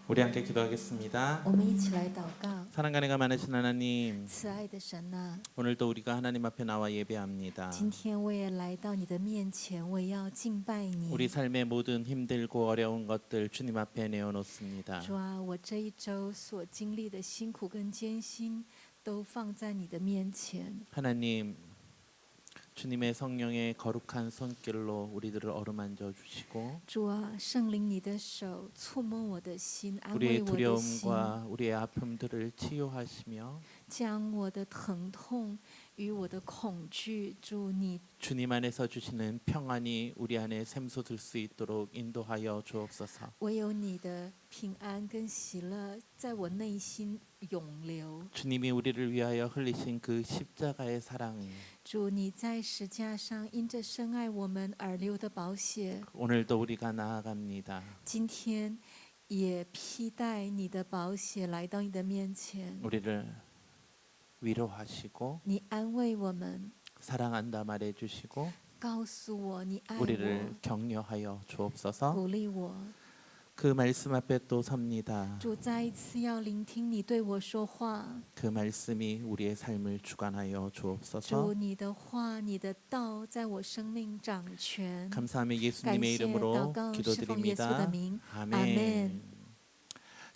우리 함께 기도하겠습니다. 我们一起来祷告。 사랑과 은혜가 많으신 하나님, 慈爱的神呐、 오늘도 우리가 하나님 앞에 나와 예배합니다. 今天我也来到你的面前，我要敬拜你。 우리 삶의 모든 힘들고 어려운 것들 주님 앞에 내어놓습니다. 主啊，我这一周所经历的辛苦跟艰辛，都放在你的面前。 하나님, 주님의 성령의 거룩한 손길로 우리들을 어루만져 주시고 主啊，圣灵你的手触摸我的心，安慰 우리의 我的心， 두려움과 우리의 아픔들을 치유하시며 将我的疼痛与我的恐惧，主你 주님 안에서 주시는 평안이 우리 안에 샘솟을 수 있도록 인도하여 주옵소서. 唯有你的平安跟喜乐在我内心涌流。 주님이 우리를 위하여 흘리신 그 십자가의 사랑, 主，你在石架上因着深爱我们而流的宝血， 오늘도 우리가 나아갑니다. 今天也披戴你的宝血来到你的面前。 우리를 위로하시고 你安慰我们， 사랑한다 말해주시고 告诉我你爱 우리를 我， 격려하여 주옵소서. 鼓励我。 그 말씀 앞에 또 섭니다. 主，再一次要聆听你对我说话。 그 말씀이 우리의 삶을 주관하여 主， 주옵소서. 你的话，你的道，在我生命掌权。 감사하며 感 예수님의 谢祷 이름으로 告，侍奉耶稣的 기도드립니다. 名，阿 아멘. 门。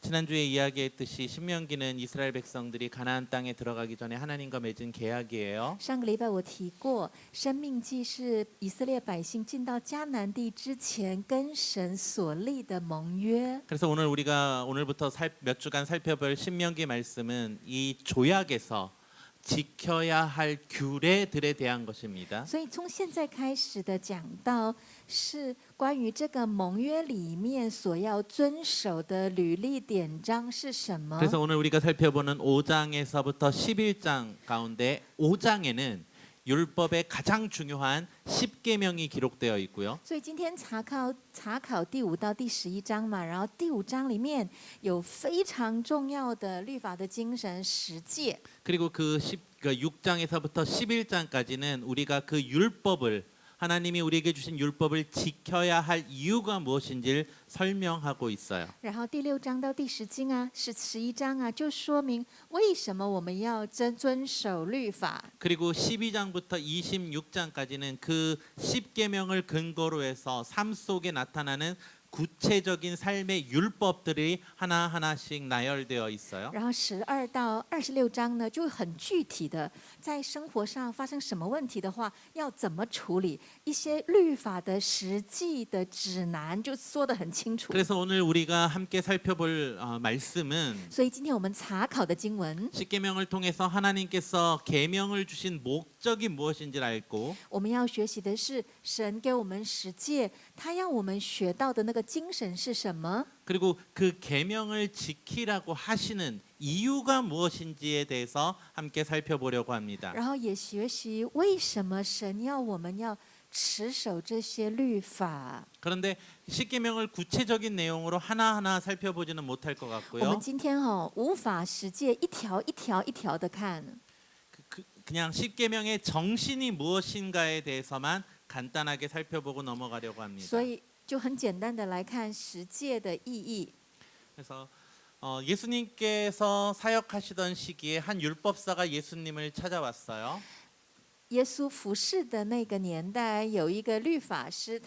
지난주에 이야기했듯이 신명기는 이스라엘 백성들이 가나안 땅에 들어가기 전에 하나님과 맺은 계약이에요. 上个礼拜我提过，《生命记》是以色列百姓进到迦南地之前跟神所立的盟约。 그래서 오늘 우리가 오늘부터 몇 주간 살펴볼 신명기 말씀은 이 조약에서 지켜야 할 규례들에 대한 것입니다. 所以从现在开始的讲到，是关于这个盟约里面所要遵守的律例典章是什么。 그래서 오늘 우리가 살펴보는 5장에서부터 11장 가운데 5장에는 율법의 가장 중요한 10계명이 기록되어 있고요. 所以今天查考第5到第11章嘛，然后第5章里面有非常重要的律法的精神十诫。 그리고 그 6장에서부터 11장까지는 우리가 그 율법을 하나님이 우리에게 주신 율법을 지켜야 할 이유가 무엇인지를 설명하고 있어요. 然后第6章到第11章啊，就说明为什么我们要遵守律法。 그리고 12장부터 26장까지는 그 10계명을 근거로 해서 삶 속에 나타나는 구체적인 삶의 율법들이 하나하나씩 나열되어 있어요. 然后12到26章呢，就很具体的，在生活上发生什么问题的话，要怎么处理，一些律法的实际的指南就说得很清楚。 그래서 오늘 우리가 함께 살펴볼 말씀은 所以今天我们查考的经文， 십계명을 통해서 하나님께서 계명을 주신 목적이 무엇인지를 알고 我们要学习的是神给我们十诫，他要我们学到的那个精神是什么？ 그리고 그 계명을 지키라고 하시는 이유가 무엇인지에 대해서 함께 살펴보려고 합니다. 然后也学习为什么神要我们要持守这些律法。 그런데 십계명을 구체적인 내용으로 하나하나 살펴보지는 못할 것 我们 같고요. 今天无法十诫一条一条一条的看。 그냥 십계명의 정신이 무엇인가에 대해서만 간단하게 살펴보고 넘어가려고 합니다. 所以就很简单的来看十诫的意义。 그래서 예수님께서 사역하시던 시기에 한 율법사가 예수님을 찾아왔어요. 耶稣服侍的那个年代，有一个律法师，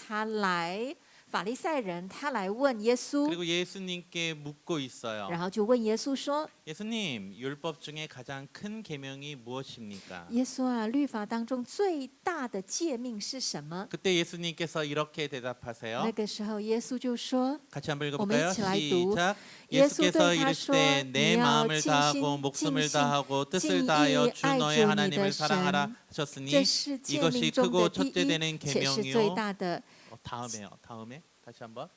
法利赛人，他来问耶稣， 그리고 예수님께 묻고 있어요. 然后就问耶稣说 예수님, 율법 중에 가장 큰 계명이 무엇입니까? ：“ 耶稣啊，律法当中最大的诫命是什么？” 그때 예수님께서 이렇게 대답하세요. 那个时候，耶稣就说 같이 한번 我们 읽어볼까요? 一起来读。 시작. 耶稣 예수께서 对他 이르시되 说：“ 내 你要 마음을 尽 다하고 心、 목숨을 尽性、 다하고 尽 뜻을 意 다하여 주 爱 너의 主你 하나님을 的 사랑하라 神。” 하셨으니 这是诫 이것이 命中 크고 的第 첫째 一， 되는 且是最 계명이요. 大的。 다음에요. 다음에 다시 한번.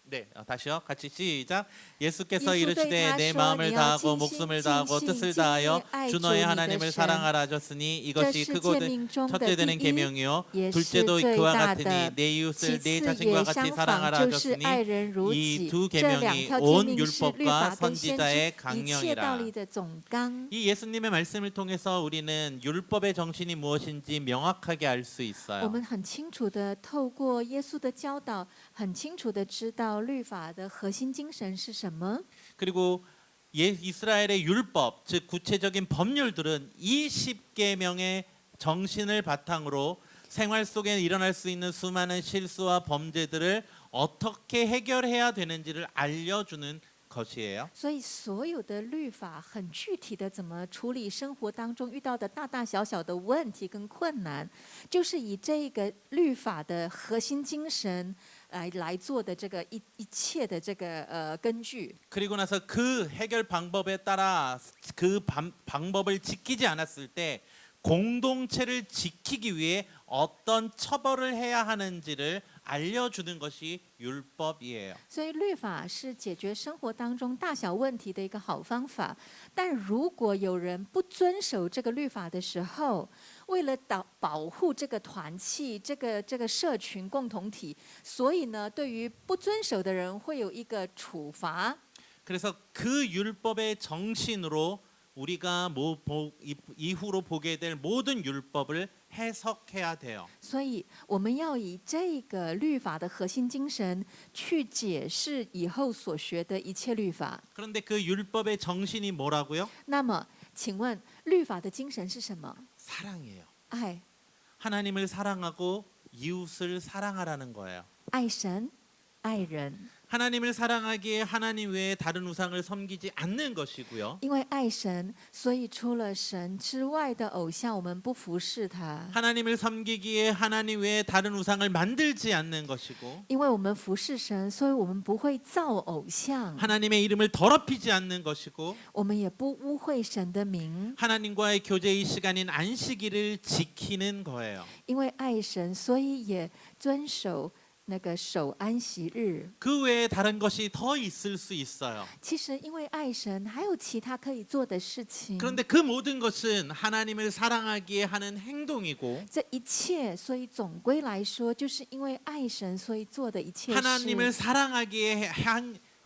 네, 다시요. 같이 시작. 예수께서 耶稣对 이르시되 他 내 说：“ 마음을 你要 다하고 尽心、 목숨을 尽 다하고 性、 뜻을 尽意 다하여 爱 주 主 너의 你的 하나님을 神。” 사랑하라 하셨으니 这 이것이 是 크고 诫命中的 첫째 第 되는 一， 계명이요. 也是 둘째도 最 그와 大的。 같으니 내 其 이웃을 내 次 자신과 也 같이 相仿， 사랑하라 就是爱 하셨으니 人如 이 己。 두 这两 계명이 条诫 온 命是律 율법과 法跟先知 선지자의 一切道 강령이라. 理的总纲。 이 예수님의 말씀을 통해서 우리는 율법의 정신이 무엇인지 명확하게 알 수 我 있어요. 们很清楚的透过耶稣的教导，很清楚的知道道律法的核心精神是什么。 그리고 이스라엘의 율법, 즉 구체적인 법률들은 이 10계명의 정신을 바탕으로 생활 속에 일어날 수 있는 수많은 실수와 범죄들을 어떻게 해결해야 되는지를 알려주는 것이에요. 所以所有的律法很具体的怎么处理生活当中遇到的大大小小的问题跟困难，就是以这个律法的核心精神来做的这个一切的这个根据。 그리고 나서 그 해결 방법에 따라 그 방법을 지키지 않았을 때 공동체를 지키기 위해 어떤 처벌을 해야 하는지를 알려주는 것이 율법이에요. 所以律法是解决生活当中大小问题的一个好方法，但如果有人不遵守这个律法的时候，为了保护这个团契、这个社群共同体，所以呢，对于不遵守的人会有一个处罚。 그래서 그 율법의 정신으로 우리가 이후로 보게 될 모든 율법을 해석해야 돼요. 所以我们要以这个律法的核心精神去解释以后所学的一切律法。 그런데 그 율법의 정신이 뭐라고요? 那么，请问律法的精神是什么？ 사랑이에요. 爱， 하나님을 사랑하고 이웃을 사랑하라는 거예요. 爱神，爱人。 하나님을 사랑하기에 하나님 외에 다른 우상을 섬기지 않는 것이고요. 因为爱神，所以除了神之外的偶像，我们不服侍他。 하나님을 섬기기에 하나님 외에 다른 우상을 만들지 않는 것이고 因为我们服侍神，所以我们不会造偶像， 하나님의 이름을 더럽히지 않는 것이고 我们也不污秽神的名。 하나님과의 교제의 시간인 안식일을 지키는 거예요. 因为爱神，所以也遵守那个守安息日。 그 외에 다른 것이 더 있을 수 있어요. 其实，因为爱神，还有其他可以做的事情。 그런데 그 모든 것은 하나님을 사랑하기에 하는 행동이고 这一切，所以总归来说，就是因为爱神，所以做的一切 하나님을 事。 사랑하기에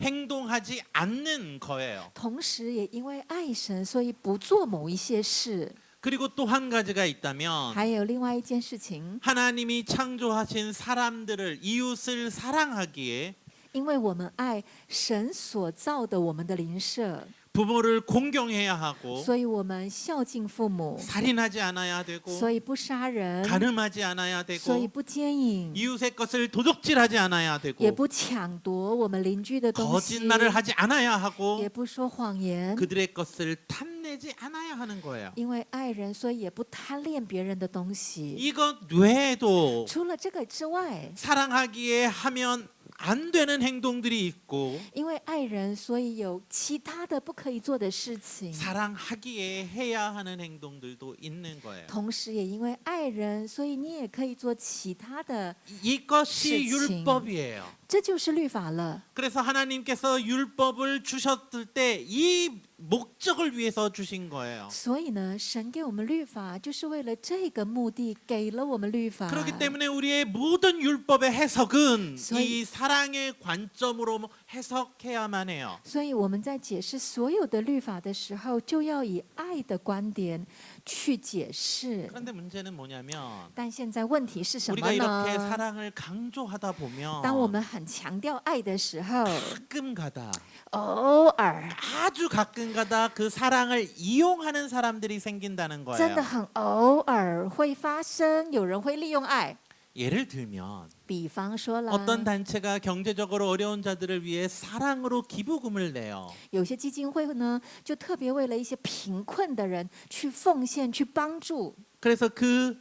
행동하지 않는 거예요. 同时，也因为爱神，所以不做某一些事。 그리고 또 한 가지가 있다면 还有另外一件事情， 하나님이 창조하신 사람들을 이웃을 사랑하기에 因为我们爱神所造的我们的邻舍， 부모를 공경해야 하고 所以我们孝敬父母， 살인하지 않아야 되고 所以不杀人， 가늠하지 않아야 所以 되고 不奸淫， 이웃의 것을 도둑질하지 않아야 也 되고 不抢夺我们邻居的东西， 거짓말을 하지 않아야 하고 也不说谎言。 그들의 것을 탐내지 않아야 하는 거예요. 因为爱人，所以也不贪恋别人的东西。 이것 외에도 除了这个之外， 사랑하기에 하면 안 되는 행동들이 있고 因为爱人，所以有其他的不可以做的事情。 사랑하기에 해야 하는 행동들도 있는 거예요. 同时，也因为爱人，所以你也可以做其他的， 이것이事情。 율법이에요. 这就是律法了。 그래서 하나님께서 율법을 주셨을 때 이 목적을 위해서 주신 거예요. 所以呢，神给我们律法，就是为了这个目的，给了我们律法。 그렇기 때문에 우리의 모든 율법의 해석은 소위- 이 사랑의 관점으로 해석해야만 해요. 所以我们在解释所有的律法的时候，就要以爱的观点去解释。 그런데 문제는 뭐냐면 但现在问题是什么 우리가 이렇게 呢？ 사랑을 강조하다 当我 보면 们很强调爱的时候， 가끔가다 偶尔 아주 가끔가다 그 사랑을 이용하는 사람들이 생긴다는 真的 거예요. 很偶尔会发生，有人会利用爱。 예를 들면 比方说了， 어떤 단체가 경제적으로 어려운 자들을 위해 사랑으로 기부금을 내요. 有些基金会呢，就特别为了一些贫困的人去奉献、去帮助。 그래서 그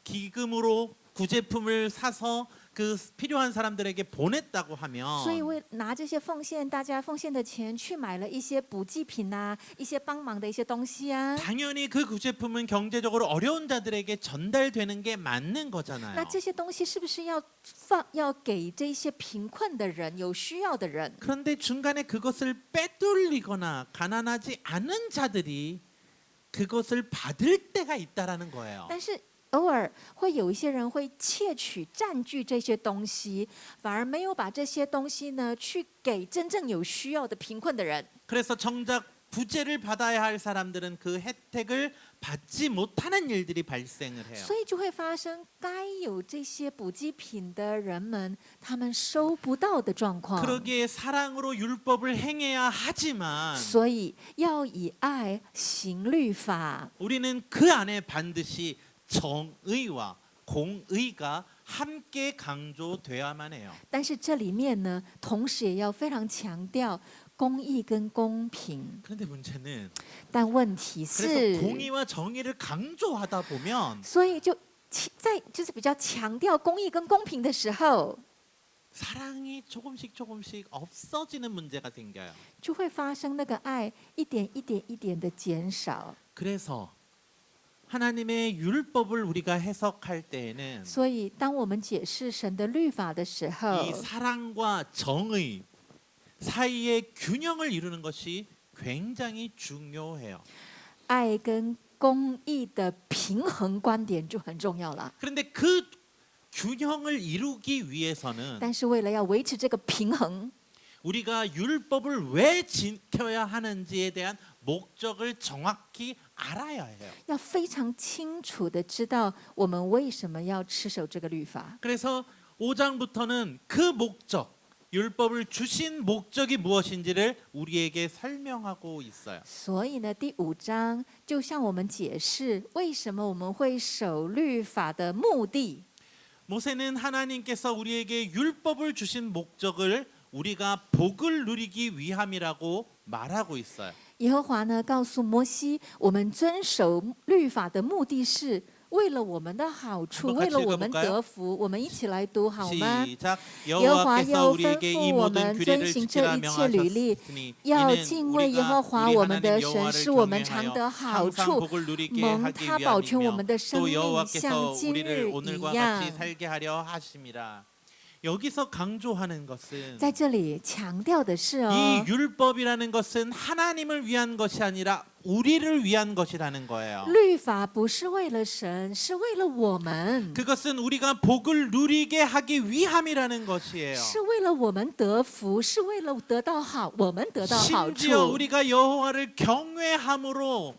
기금으로 구제품을 사서 그 필요한 사람들에게 보냈다고 所以 하면 为拿这些奉献，大家奉献的钱去买了一些补给品啊，一些帮忙的一些东西啊。 당연히 그 구제품은 경제적으로 어려운 자들에게 전달되는 게 맞는 거잖아요. 那这些东西是不是要给这些贫困的人、有需要的人？ 그런데 중간에 그것을 빼돌리거나 가난하지 않은 자들이 그것을 받을 때가 있다라는 거예요. 但是偶尔会有一些人会窃取、占据这些东西，反而没有把这些东西呢去给真正有需要的贫困的人。 그래서 정작 부재를 받아야 할 사람들은 그 혜택을 받지 못하는 일들이 발생을 해요. 所以就会发生该有这些补给品的人们，他们收不到的状况。 그러기에 사랑으로 율법을 행해야 하지만 所以要以爱行律法， 우리는 그 안에 반드시 정의와 공의가 함께 강조돼야만 해요. 但是这里面呢，同时也要非常强调公义跟公平。 그런데 문제는 但问题 그래서 是， 공의와 정의를 강조하다 보면 所以就是比较强调公义跟公平的时候， 사랑이 조금씩 없어지는 문제가 생겨요. 就会发生那个爱一点一点的减少。 그래서 하나님의 율법을 우리가 해석할 때에는 所以，当我们解释神的律法的时候， 이 사랑과 정의 사이의 균형을 이루는 것이 굉장히 중요해요. 爱跟公义的平衡观点就很重要了。 그런데 그 균형을 이루기 위해서는 但是为了要维持这个平衡， 우리가 율법을 왜 지켜야 하는지에 대한 목적을 정확히 알아야 해요. 要非常清楚的知道我们为什么要持守这个律法。 그래서 5장부터는 그 목적, 율법을 주신 목적이 무엇인지를 우리에게 설명하고 있어요. 所以呢，第5章就向我们解释为什么我们会守律法的目的。 모세는 하나님께서 우리에게 율법을 주신 목적을 우리가 복을 누리기 위함이라고 말하고 있어요. 耶和华呢告诉摩西，我们遵守律法的目的是为了我们的好处， 한번 为 같이 了我们 읽어볼까요? 得福。我们一起来读好吗？ 시작. 耶和华 여호와께서 又吩 우리에게 이 咐我 모든 们 규례를 遵行 지키라 这一切律例， 명하셨으니 要 이는 敬畏耶和 우리가 华 우리 我们的 하나님 神， 여호와를 使我们常 경외하여 得好 항상 处， 복을 누리게 蒙 하기 他保全我 위함이며 们的生 또 命， 여호와께서 像今 우리를 日 오늘과 一样 같이 。 살게 하려 하심이라. 여기서 강조하는 것은 在这里强调的是 이 哦， 율법이라는 것은 하나님을 위한 것이 아니라 우리를 위한 것이라는 거예요. 律法不是为了神，是为了我们， 그것은 우리가 복을 누리게 하기 위함이라는 것이에요. 是为了我们得福，是为了得到好，我们得到好 심지어 处。 우리가 여호와를 경외함으로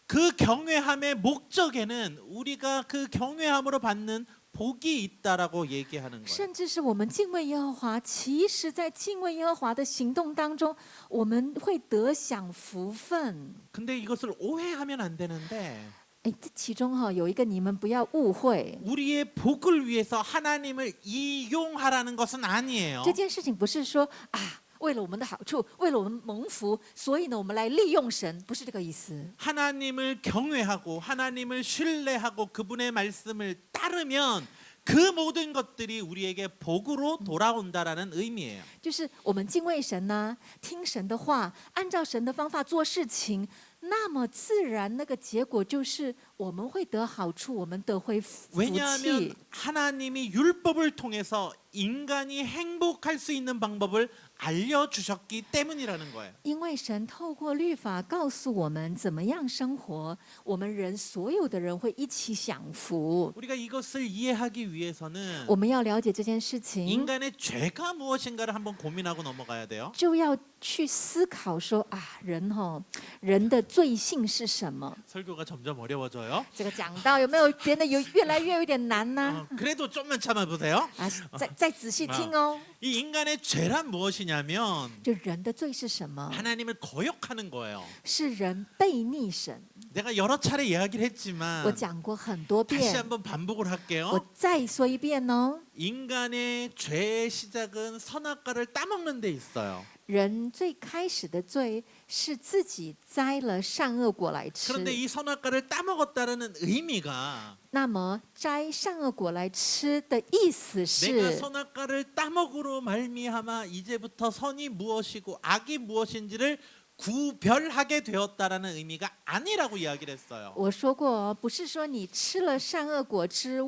그 경외함의 목적에는 우리가 그 경외함으로 받는 복이 있다라고 얘기하는 거예요. 甚至是我们敬畏耶和华，其实在敬畏耶和华的行动当中，我们会得享福分。 근데 이것을 오해하면 안 되는데 哎，这其中哈、有一个你们不要误会， 우리의 복을 위해서 하나님을 이용하라는 것은 아니에요. 这件事情不是说啊，为了我们的好处，为了我们蒙福，所以呢，我们来利用神，不是这个意思。 하나님을 경외하고 하나님을 신뢰하고 그분의 말씀을 따르면 그 모든 것들이 우리에게 복으로 돌아온다라는 의미예요. 就是我们敬畏神呢、听神的话，按照神的方法做事情，那么自然那个结果就是我们会得好处，我们得会福 왜냐하면 气。 하나님이 율법을 통해서 인간이 행복할 수 있는 방법을 알려주셨기 때문이라는 거예요. 因为神透过律法告诉我们怎么样生活，我们人所有的人会一起享福。 우리가 이것을 이해하기 위해서는 我们要了解这件事情， 인간의 죄가 무엇인가를 한번 고민하고 넘어가야 돼요. 就要去思考说啊，人的罪性是什么？ 설교가 점점 어려워져요. 这个讲到有没有变得越来越有点难呢？ 그래도 좀만 참아보세요. 啊，再仔细听哦。 이 인간의 죄란 무엇이냐면 就人的罪是什么？ 하나님을 거역하는 거예요. 是人背逆神。 내가 여러 차례 이야기를 我 했지만 讲过很多 다시 遍， 한번 반복을 我 할게요. 再说一遍哦。 인간의 죄의 시작은 선악과를 따먹는 데 있어요. 人最开始的罪是自己摘了善恶果来吃。 그런데 이 선악과를 따먹었다는 의미가 那么摘善恶果来吃的意思 내가 是， 선악과를 따먹으로 말미암아 이제부터 선이 무엇이고 악이 무엇인지를 구별하게 되었다라는 의미가 아니라고 이야기를 했어요. 我说过哦，不是说你吃了善恶果之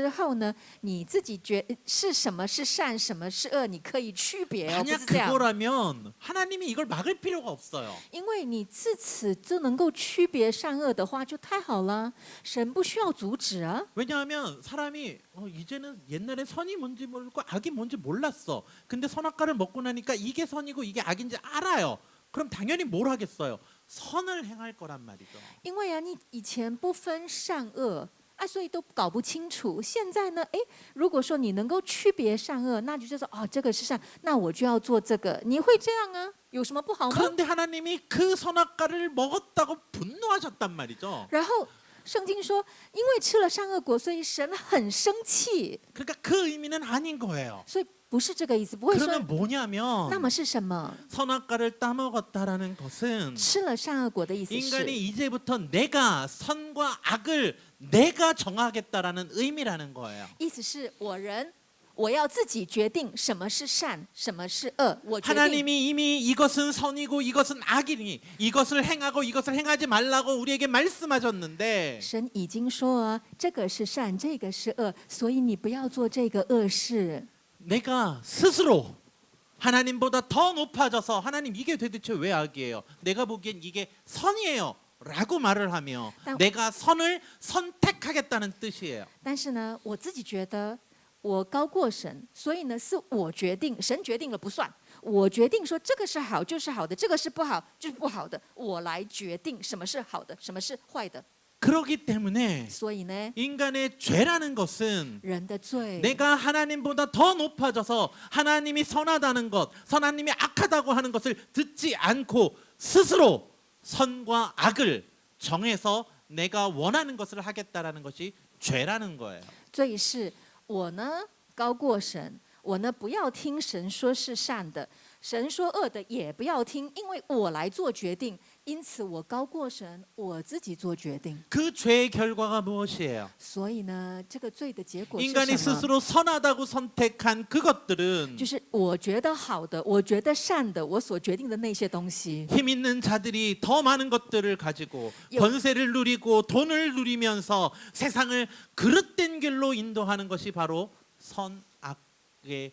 后呢，你自己是什么是善，什么是恶，你可以区别哦，不 만약 是这样。 그거라면 하나님이 이걸 막을 필요가 없어요. 因为你自此就能够区别善恶的话，就太好了，神不需要阻止啊。 왜냐하면 사람이 이제는 옛날에 선이 뭔지 모르고 악이 뭔지 몰랐어. 근데 선악과를 먹고 나니까 이게 선이고 이게 악인지 알아요. 그럼 당연히 뭘 하겠어요? 선을 행할 거란 말이죠. 因为啊，你以前不分善恶啊，所以都搞不清楚。现在呢，诶，如果说你能够区别善恶，那就说哦，这个是善，那我就要做这个。你会这样啊？有什么不好吗？ 그런데 하나님이 그 선악과를 먹었다고 분노하셨단 말이죠. 然后圣经说，因为吃了善恶果，所以神很生气。 그러니까 그 의미는 아닌 거예요. 所以不是这个意思，不会说 그러면 뭐냐면 那么是什么？ 선악과를 따먹었다라는 것은 吃了善恶果的意思是， 인간이 이제부터 내가 선과 악을 내가 정하겠다라는 의미라는 거예요. 意思是我要自己决定什么是善，什么是恶。我决定。 하나님이 이미 이것은 선이고 이것은 악이니 이것을 행하고 이것을 행하지 말라고 우리에게 말씀하셨는데 神已经说啊，这个是善，这个是恶，所以你不要做这个恶事。 내가 스스로 하나님보다 더 높아져서 하나님 이게 도대체 왜 악이에요? 내가 보기엔 이게 선이에요. 라고 말을 하며 但- 내가 선을 선택하겠다는 뜻이에요. 但是呢，我自己觉得我高过神，所以呢是我决定，神决定了不算。我决定说这个是好就是好的，这个是不好就是不好的，我来决定什么是好的，什么是坏的。 그렇기 때문에 所以呢， 인간의 죄라는 것은 人的罪， 내가 하나님보다 더 높아져서 하나님이 선하다는 것, 하나님이 악하다고 하는 것을 듣지 않고 스스로 선과 악을 정해서 내가 원하는 것을 하겠다라는 것이 죄라는 거예요. 罪是我呢高过神，我呢不要听神说是善的，神说恶的也不要听，因为我来做决定。因此我高过神，我自己做决定。 그 죄의 결과가 무엇이에요? 所以呢，这个罪的结果是 인간이 什么？ 스스로 선하다고 선택한 그것들은 就是我觉得好的，我觉得善的，我所决定的那些东西。 힘 있는 자들이 더 많은 것들을 가지고 요- 권세를 누리고 돈을 누리면서 세상을 그릇된 길로 인도하는 것이 바로 선악의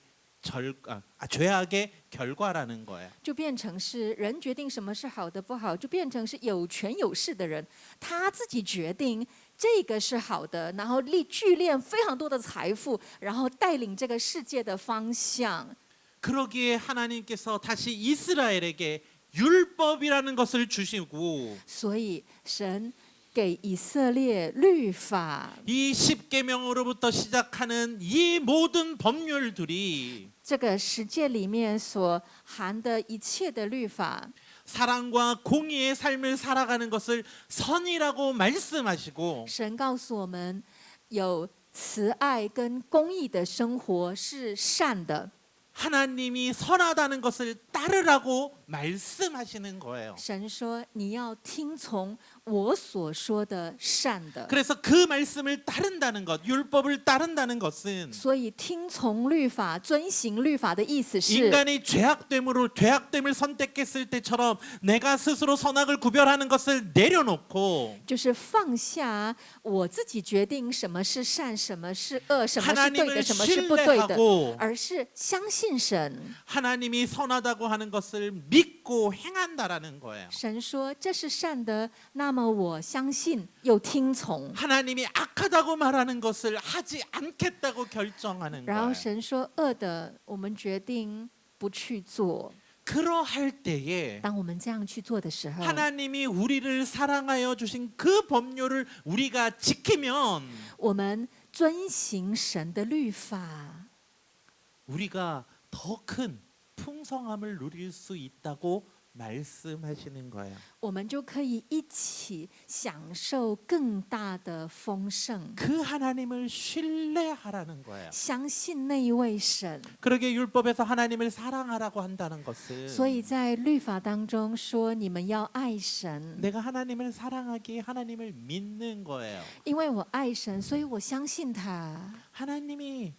죄악의 결과라는 거예요. 就变成是人决定什么是好的不好，就变成是有权有势的人，他自己决定这个是好的，然后聚敛非常多的财富，然后带领这个世界的方向。 그러기에 하나님께서 다시 이스라엘에게 율법이라는 것을 주시고 所以神给以色列律法， 이 십계명으로부터 시작하는 이 모든 법률들이 这个十诫里面所含的一切的律法， 사랑과 공의의 삶을 살아가는 것을 선이라고 말씀하시고 神告诉我们，有慈爱跟公义的生活是善的。 하나님이 선하다는 것을 따르라고 말씀하시는 거예요. 神说：“你要听从我所说的善的。 그래서 그 말씀을 따른다는 것, 율법을 따른다는 것은 所以听从律法、遵行律法的意思是， 인간이 죄악됨을 선택했을 때처럼 내가 스스로 선악을 구별하는 것을 내려놓고 就是放下我自己决定什么是善、什么是恶、什么是对的、 하나님을 什么是不对的， 신뢰하고 而是相信神。 하나님이 선하다고 하는 것을 믿고 행한다라는 거예요. 神说这是善的，那么我相信又听从。 하나님이 악하다고 말하는 것을 하지 않겠다고 결정하는 然后 거예요. 神说恶的，我们决定不去做。 그러할 때에 当我们这样去做的时候， 하나님이 우리를 사랑하여 주신 그 법률을 우리가 지키면 我们遵行神的律法， 우리가 더 큰 풍성함을 누릴 수 있다고 말씀하시는 거예요. 我们就可以一起享受更大的丰盛。 그 하나님을 신뢰하라는 거예요. 相信那一位神， 그러게 율법에서 하나님을 사랑하라고 한다는 所 것은 以在律法当中说，你们要爱神， 내가 하나님을 사랑하기에 하나님을 믿는 거예요. 因为我爱神，所以我相信他， 하나님이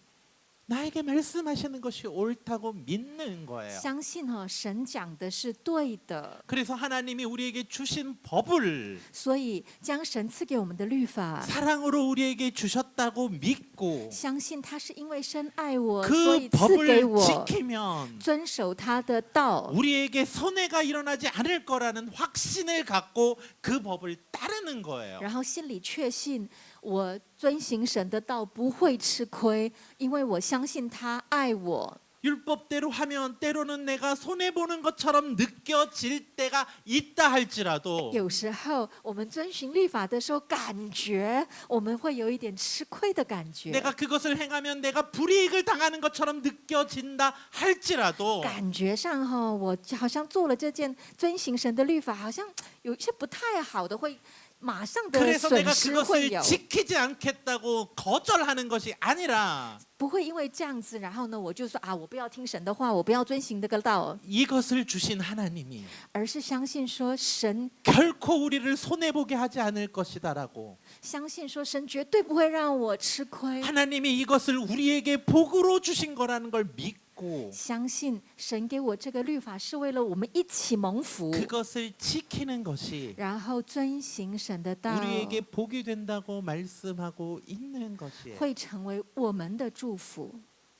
나에게 말씀하시는 것이 옳다고 믿는 거예요. 相信神讲的是对的， 그래서 하나님이 우리에게 주신 법을 所以将神赐给我们的律法， 사랑으로 우리에게 주셨다고 믿고 相信他是因为深爱我，所 그 以赐给 법을 我 지키면 遵守他的道。 우리에게 손해가 일어나지 않을 거라는 확신을 갖고 그 법을 따르는 거예요. 然后心里确信，我遵行神的道不会吃亏，因为我相信他爱我。 율법대로 하면 때로는 내가 손해 보는 것처럼 느껴질 때가 있다 할지라도 有时候我们遵循律法的时候，感觉我们会有一点吃亏的感觉。 내가 그것을 행하면 내가 불이익을 당하는 것처럼 느껴진다 할지라도 感觉上哈，我好像做了这件遵行神的律法，好像有一些不太好的，会马上的 그래서 损 내가 失会 그것을 有。 지키지 않겠다고 거절하는 것이 아니라 不会因为这样子，然后呢，我就说啊，我不要听神的话，我不要遵行这个道， 이것을 주신 하나님이 而是相信说神， 결코 우리를 손해 보게 하지 않을 것이다라고 相信说神绝对不会让我吃亏， 하나님이 이것을 우리에게 복으로 주신 거라는 걸 믿고 相信神给我这个律法是为了我们一起蒙福， 그것을 지키는 것이 然后遵行神的道， 우리에게 복이 된다고 말씀하고 있는 것이에요. 会成为我们的祝福。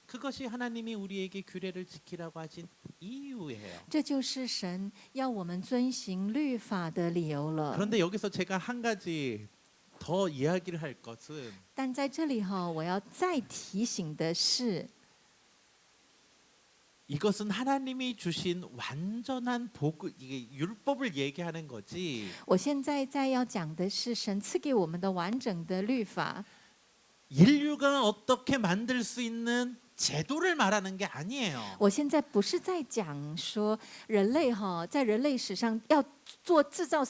그것이 하나님이 우리에게 규례를 지키라고 하신 이유예요. 这就是神要我们遵行律法的理由了。 그런데 여기서 제가 한 가지 더 이야기를 할 것은 但在这里哈，我要再提醒的是， 이것은 하나님이 주신 완전한 복, 이게 율법을 얘기하는 거지. 我现在要讲的是神赐给我们的完整的律法， 인류가 어떻게 만들 수 있는 제도를 말하는 게 아니에요. 我现在不是在讲说人类哈，在人类史上要做制造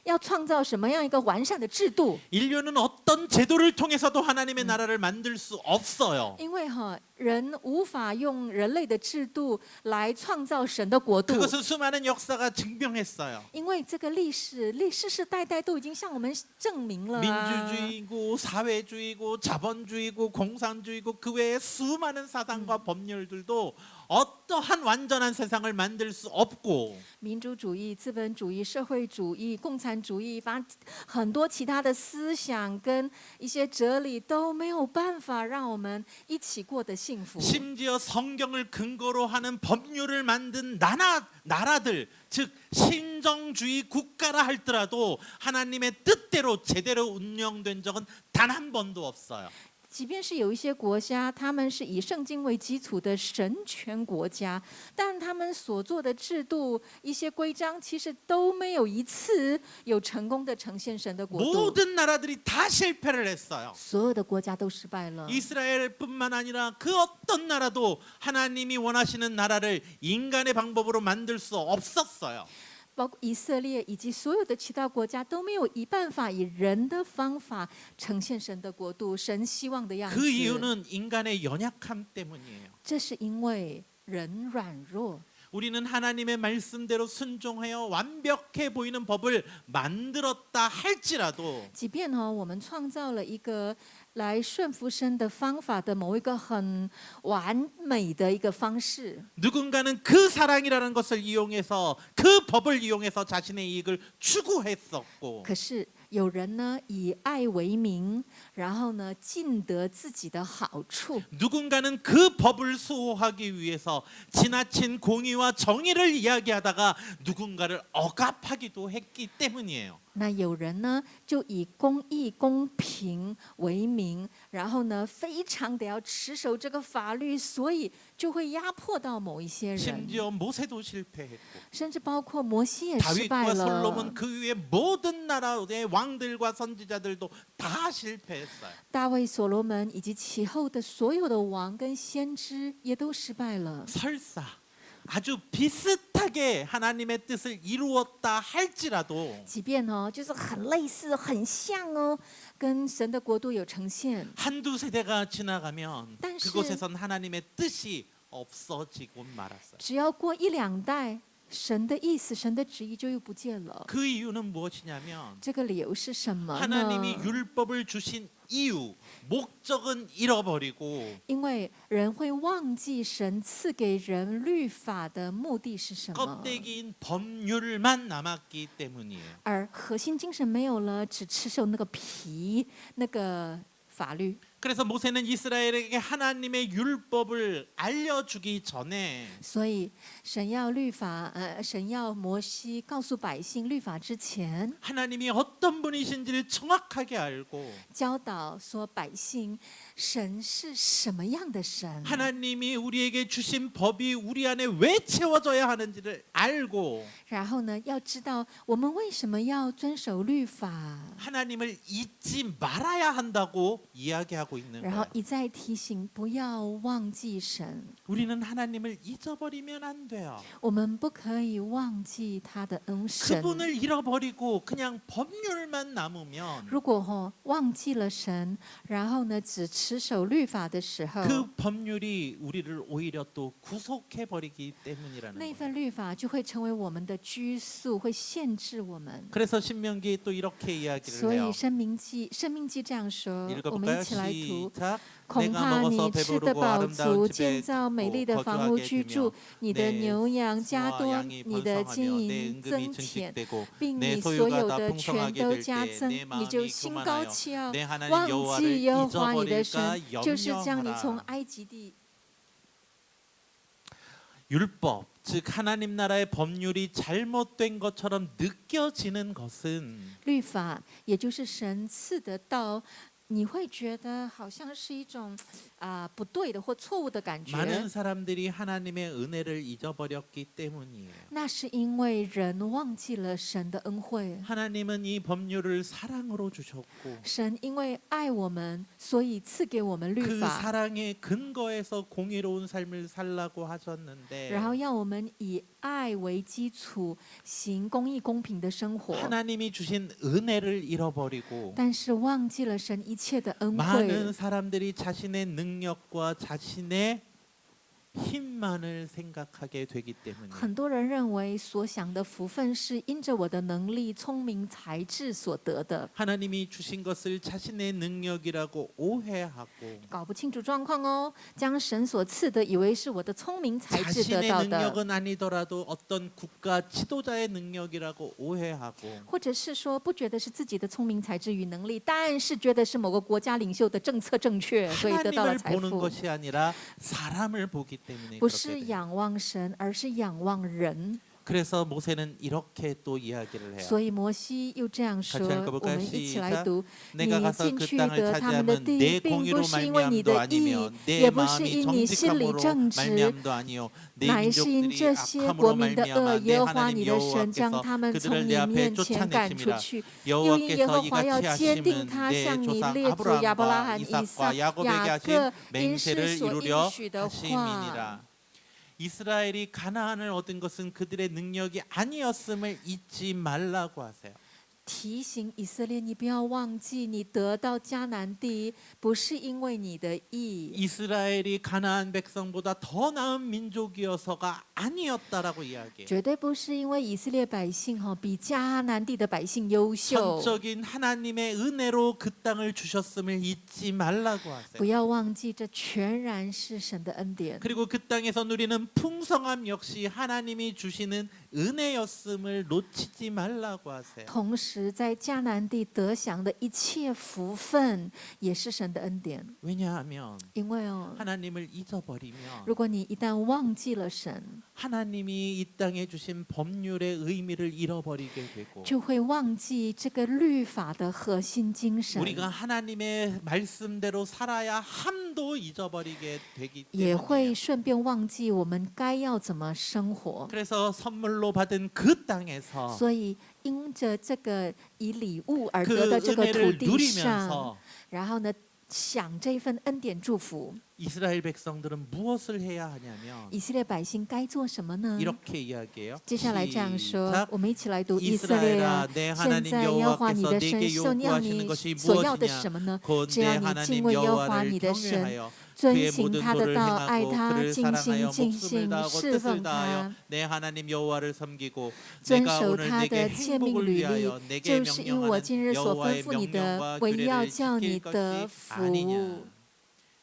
要创造什么样一个完善的制度， 인류는 어떤 제도를 통해서도 하나님의 나라를 만들 수 없어요. 因为哈人无法用人类的制度来创造神的国度， 그것은 수많은 역사가 증명했어요. 因为这个历史世世代代都已经向我们证明了啊。 민주주의고 사회주의고 자본주의고 공산주의고 그 외에 수많은 사상과 법률들도 어떠한 완전한 세상을 만들 수 없고 民主主义、资本主义、社会主义、共产主义，反正很多其他的思想跟一些哲理都没有办法让我们一起过得幸福。 심지어 성경을 근거로 하는 법률을 만든 나라들 즉 신정주의 국가라 할지라도 하나님의 뜻대로 제대로 운영된 적은 단 한 번도 없어요. 即便是有一些国家，他们是以圣经为基础的神权国家，但他们所做的制度、一些规章，其实都没有一次有成功的呈现神的国度。 모든 나라들이 다 실패를 했어요. 所有的国家都失败了。 이스라엘뿐만 아니라 그 어떤 나라도 하나님이 원하시는 나라를 인간의 방법으로 만들 수 없었어요. 包括以色列以及所有的其他国家都没有办法以人的方法呈现神的国度、神希望的样 그 子。 이유는 인간의 연약함 때문이에요. 这是因为人软弱， 우리는 하나님의 말씀대로 순종하여 완벽해 보이는 법을 만들었다 할지라도 即便呢我们创造了一个来顺服神的方法的某一个很完美的一个方式， 누군가는 그 사랑이라는 것을 이용해서 그 법을 이용해서 자신의 이익을 추구했었고 可是有人呢以爱为名，然后呢尽得自己的好处。 누군가는 그 법을 수호하기 위해서 지나친 공의와 정의를 이야기하다가 누군가를 억압하기도 했기 때문이에요. 那有人呢，就以公义、公平为名，然后呢，非常的要持守这个法律，所以就会压迫到某一些人， 심지어 모세도 실패했고 甚至包括摩西也失败 다윗과 了 솔로몬 。 그 위에 모든 나라의 왕들과 선지자들도 다 실패했어요. 大卫、所罗门以及其后的所有的王跟先知也都失败了。 설사 아주 비슷하게 하나님의 뜻을 이루었다 할지라도 即便哦，就是很类似、很像哦，跟神的国度有呈现， 한두 세대가 지나가면 但是 그곳에선 하나님의 뜻이 없어지고 말았어요. 只要过一两代，神的意思、神的旨意就又不见了。 그 이유는 무엇이냐면 这个理由是什么呢？ 하나님이 율법을 주신 이유, 목적은 잃어버리고 因为人会忘记神赐给人律法的目的是什么， 껍데기인 법률만 남았기 때문이에요. 而核心精神没有了，只持守那个皮那个法律。 그래서 모세는 이스라엘에게 하나님의 율법을 알려주기 전에 所以神要律法，神要摩西告诉百姓律法之前， 하나님이 어떤 분이신지를 정확하게 알고 教导说百姓神是什么样的神？ 하나님이 우리에게 주신 법이 우리 안에 왜 채워져야 하는지를 알고 然后呢，要知道我们为什么要遵守律法， 하나님을 잊지 말아야 한다고 이야기하고 있는 然后 거예요. 一再提醒不要忘记神。 우리는 하나님을 잊어버리면 안 돼요. 我们不可以忘记他的恩神。 그분을 잃어버리고 그냥 법률만 남으면 如果忘记了神，然后呢只持守律法的时候， 그 법률이 우리를 오히려 또 구속해 버리기 때문이라는 那 거예요. 份律法就会成为我们的拘束，会限制我们。 그래서 신명기 또 이렇게 이야기를 所以 해요. 生命记这样说，我们 읽어볼까요? 一起来读。 시작. 恐 내가 怕 먹어서 你吃得 배부르고 饱 아름다운 足， 집에 建造美丽的房屋 거주하게 居住 되며 ，你的 내 牛羊加 수와 多， 양이 你的 번성하며 金 내 银 은금이 增添， 증식되고 并 내 你所 소유가 有 다 的全 풍성하게 都 될 加 때 增， 내 你就 마음이 心高 교만하여 气傲， 내 하나님 忘 여호와를 记耶和华你的 잊어버릴까 神，就是将你从 염려하라. 埃及地。 율법, 즉 하나님 나라의 법률이 잘못된 것처럼 느껴지는 것은 律法，也就是神赐的道，你会觉得好像是一种不对的或错误的感觉。 많은 사람들이 하나님의 은혜를 잊어버렸기 때문이에요. 那是因为人忘记了神的恩惠。 하나님은 이 법률을 사랑으로 주셨고 神因为爱我们，所以赐给我们律 그 法， 사랑의 근거에서 공의로운 삶을 살라고 하셨는데 然后要我们以爱为基础，行公义公平的生活。 하나님이 주신 은혜를 잃어버리고 但是忘记了神一切的恩 많은 惠， 사람들이 자신의 능력과 자신의 힘만을 생각하게 되기 때문에 很多人认为所想的福分是因着我的能力、聪明、才智所得的， 하나님이 주신 것을 자신의 능력이라고 오해하고 搞不清楚状况哦，将神所赐的以为是我的聪明才智得 자신의 到的， 능력은 아니더라도 어떤 국가 지도자의 능력이라고 오해하고 或者是说不觉得是自己的聪明才智与能力，但是觉得是某个国家领袖的政策正确，所以得到了 하나님을 财 보는 富。 것이 아니라 사람을 보기 때문에 不 그렇게 是 돼요. 仰望神，而是仰望人。 그래서 모세는 이렇게 또 이야기를 해요. 所以摩西又这样说 같이 읽어볼까요 我们一起来 시작 读： 내가 你 가서 进 그 去 땅을 得他们的 차지하면 地， 내 并不 공의로 是因为你 말미암도 的义， 아니며 也 내 不是 마음이 因你心里 정직함으로 正直， 말미암도 아니요 내 乃是因 민족들이 这些 악함으로 国民的恶， 말미암아 내 耶和华 하나님 你的神将 여호와께서 他们从 그들을 你 내 앞에 面前赶出 쫓아내심이라 去。又因耶和 여호와께서 华要 이같이 坚定 하심은 他 내 向你 조상 列祖亚伯拉 아브라함과 罕、以撒、 이삭과 야곱에게 雅 하신 各因 맹세를 是所 이루려 应许的话。 하심이니라. 이스라엘이 가나안을 얻은 것은 그들의 능력이 아니었음을 잊지 말라고 하세요. 提醒以色列，你不要忘记，你得到迦南地不是因为你的义， 이스라엘이 가나안 백성보다 더 나은 민족이어서가 아니었다라고 이야기해요. 绝对不是因为以色列百姓比迦南地的百姓优秀。 전적인 하나님의 은혜로 그 땅을 주셨음을 잊지 말라고 하세요. 不要忘记，这全然是神的恩典。 그리고 그 땅에서 누리는 풍성함 역시 하나님이 주시는 은혜였음을 놓치지 말라고 하세요. 同时，在迦南地得享的一切福分，也是神的恩典。 왜냐하면 因为 하나님을 잊어버리면 如果你一旦忘记了神， 하나님이 이 땅에 주신 법률의 의미를 잃어버리게 되고 就会忘记这个律法的核心精神， 우리가 하나님의 말씀대로 살아야 함도 잊어버리게 되기 也会 때문이에요. 顺便忘记我们该要怎么生活。 그래서 선물로 받은 그 땅에서 所以，因着这个以礼物而 그 得的这个土 은혜를 地上， 누리면서 然后呢，享这一份恩典祝福， 이스라엘 백성들은 무엇을 해야 하냐면 以色列百姓该做什么呢？ 이렇게 이야기해요. 接下来这样说 시작. ，我们一起来读以色列啊， 이스라엘아 내 现 하나님 在耶和华你 여호와께서 的神 내게 受要 요구하시는 你 것이 所要的是 무엇이냐 什么呢？ 곧 只 내 要你敬 하나님 畏耶和华 여호와를 你的神， 경외하여 遵 그의 行 모든 他的 도를 道，爱 행하고 他， 그를 尽心 사랑하여 尽 목숨을 性 다하고 侍 뜻을 奉 다하여 他。 내 하나님 여호와를 섬기고 遵 내가 守 오늘 他 내게 的诫命 행복을 履历 위하여 ， 내게 就是因我今日 명령하는 所吩 여호와의 咐你的， 명령과 为要 규례를 叫你 지킬 得 것이 福。 아니냐.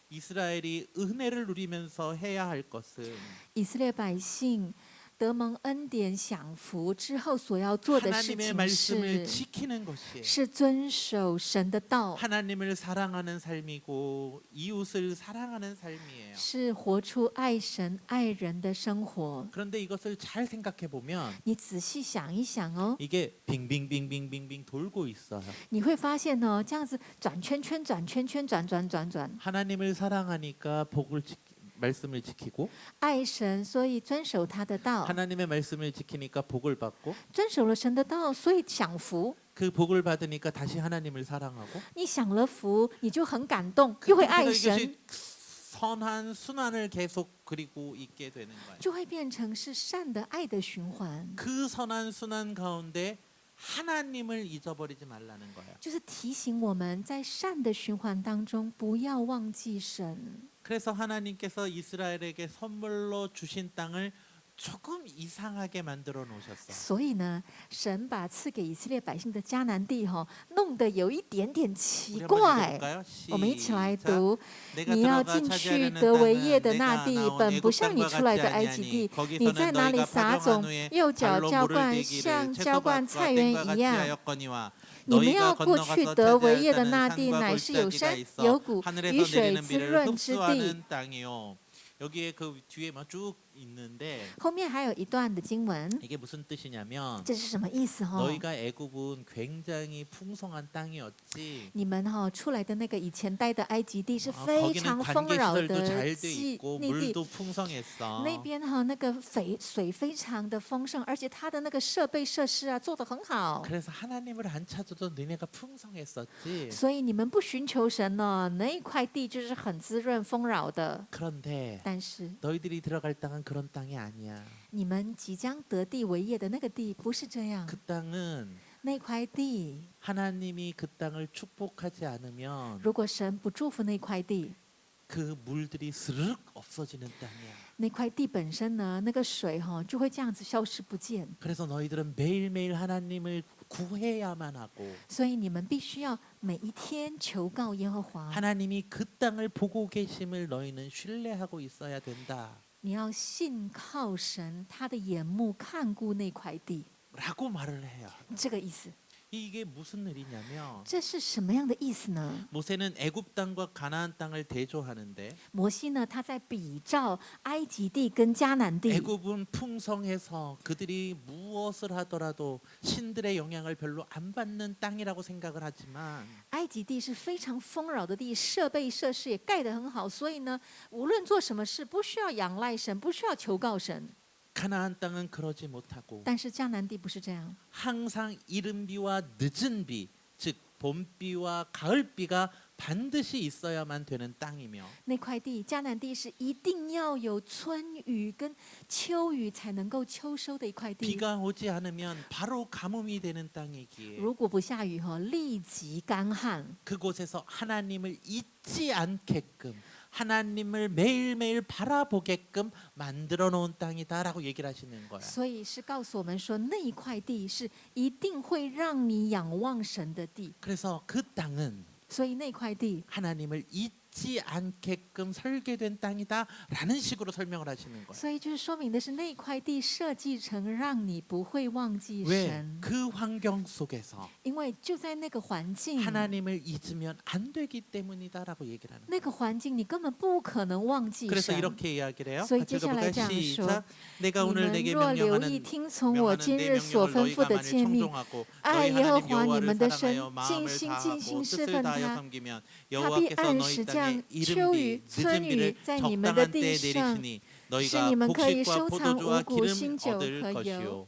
이스라엘이 은혜를 누리면서 해야 할 것은 以色列百姓得蒙恩典享福之后所要做的事 하나님의 情 말씀을 是 지키는 것이에요. 是遵守神的道， 하나님을 사랑하는 삶이고 이웃을 사랑하는 삶이에요. 是活出爱神爱人的生活。 그런데 이것을 잘 생각해 보면 你仔细想一想哦， 이게 빙빙빙빙빙빙 돌고 있어요. 你会发现呢，这样子转圈圈、转圈圈、转。 하나님을 사랑하니까 말씀을 지키고 爱神，所以遵守他的道； 하나님의 말씀을 지키니까 복을 받고 遵守了神的道，所以享福。 그 복을 받으니까 다시 하나님을 사랑하고 你享了福，你就很感动，又会爱 그래서 神， 이것이 선한 순환을 계속 그리고 있게 되는 거예요. 就会变成是善的爱的循环。 그 선한 순환 가운데 하나님을 잊어버리지 말라는 거예요. 就是提醒我们在善的循环当中，不要忘记神。 그래서 하나님께서 이스라엘에게 선물로 주신 땅을 조금 이상하게 만들어 놓으셨어요. 所以呢，神把赐给以色列百姓的迦南地弄得有一点点 우리 奇 한번 怪。 읽어볼까요? 我们一起来 시작. 读： 내가 你要 들어가 进去 차지하려는 得为 땅은 业的那 내가 地， 나온 本不像你 애굽 出来 땅과 的埃 같지 及地。 아니하니 你在 거기서는 哪里 너희가 撒 파종한 种， 후에 右脚 발로 浇 물을 灌， 대기를 像浇灌 채소밭과 菜园 땡과 一 같이 样。 하였거니와 你们 너희가 要过去 건너가서 得为业的 차지할 那 땅은 地， 산과 乃是有 골짜기가 山 있어 有谷， 하늘에서 雨水 내리는 滋 비를 润之地。 흡수하는 땅이요. 여기에 그 뒤에 막 쭉 있는데 后面还有一段的经文， 이게 무슨 뜻이냐면 这是什么意思？ 너희가 애굽은 굉장히 풍성한 땅이었지. 你们出来的那个以前待的埃及地是 어, 非 거기는 常丰饶 관계시설도 的 잘 돼 地 있고 地， 물도 풍성했어. 那边那个水非常的丰盛，而且它的那个设备设施做得很好。 그래서 하나님을 안 찾아도 너네가 풍성했었지. 所以你们不寻求神呢，那一块地就是很滋润丰饶的。 그런데 但是 너희들이 들어갈 땅은 그런 땅이 아니야. 你们即将得地为业的那个地不是这样， 그 땅은 那块地 하나님이 그 땅을 축복하지 않으면 如果神不祝福那块地， 그 물들이 스르륵 없어지는 땅이야. 那块地本身呢，那个水就会这样子消失不见。 그래서 너희들은 매일매일 하나님을 구해야만 하고 所以你们必须要每一天求告耶和华， 하나님이 그 땅을 보고 계심을 너희는 신뢰하고 있어야 된다. 你要信靠神，他的眼目看顾那块地， 라고 말을 해요. 这个意思。 이게 무슨 일이냐면 这是什么样的意思呢？ 모세는 애굽 땅과 가나안 땅을 대조하는데 摩西呢，他在比照埃及地跟迦南地。 애굽은 풍성해서 그들이 무엇을 하더라도 신들의 영향을 별로 안 받는 땅이라고 생각을 하지만 埃及地是非常丰饶的地，设备设施也盖得很好，所以呢，无论做什么事，不需要仰赖神，不需要求告神。 가나안 땅은 그러지 못하고 但是迦南地不是这样， 항상 이른 비와 늦은 비, 즉 봄비와 가을비가 반드시 있어야만 되는 땅이며 那块地迦南地是一定要有春雨跟秋雨才能够秋收的一块地。 비가 오지 않으면 바로 가뭄이 되는 땅이기에 如果不下雨立即干旱。 그곳에서 하나님을 잊지 않게끔 하나님을 매일매일 바라보게끔 만들어 놓은 땅이다라고 얘기를 하시는 거야. 所以是告诉我们说，那一块地是一定会让你仰望神的地。 그래서 그 땅은 所以那块地 하나님을 잊지 않게끔 설계된 땅이다라는 식으로 설명을 하시는 거야. 所以就是说明的是，那块地设计成让你不会忘记 왜? 神， 그 환경 속에서 因为就在那个环境， 하나님을 잊으면 안 되기 때문이다라고 얘기를 하는 거야. 那个环境你根本不可能忘记 그래서 神。 이렇게 이야기를 해요. 所以 같이 接下来 읽어볼까요? 这样说 시작. 내가 你 오늘 们 내게 若留意 명령하는 听从我今日所 명령을 吩咐 너희가 的 만일 诫命， 청종하고 爱 너희 耶和 하나님 华你 여호와를 们的神， 사랑하여 尽 마음을 心 다하고 尽心侍 뜻을 奉 다하여 他， 섬기면 他必 여호와께서 按 너희 时降 땅에 秋雨、 이른 비, 春 늦은 雨 비를 在你们的 적당한 地 때에 上， 내리시니 使 너희가 你们可以 곡식과 收藏 포도주와 五谷、 기름 新酒 얻을 和油。 것이요.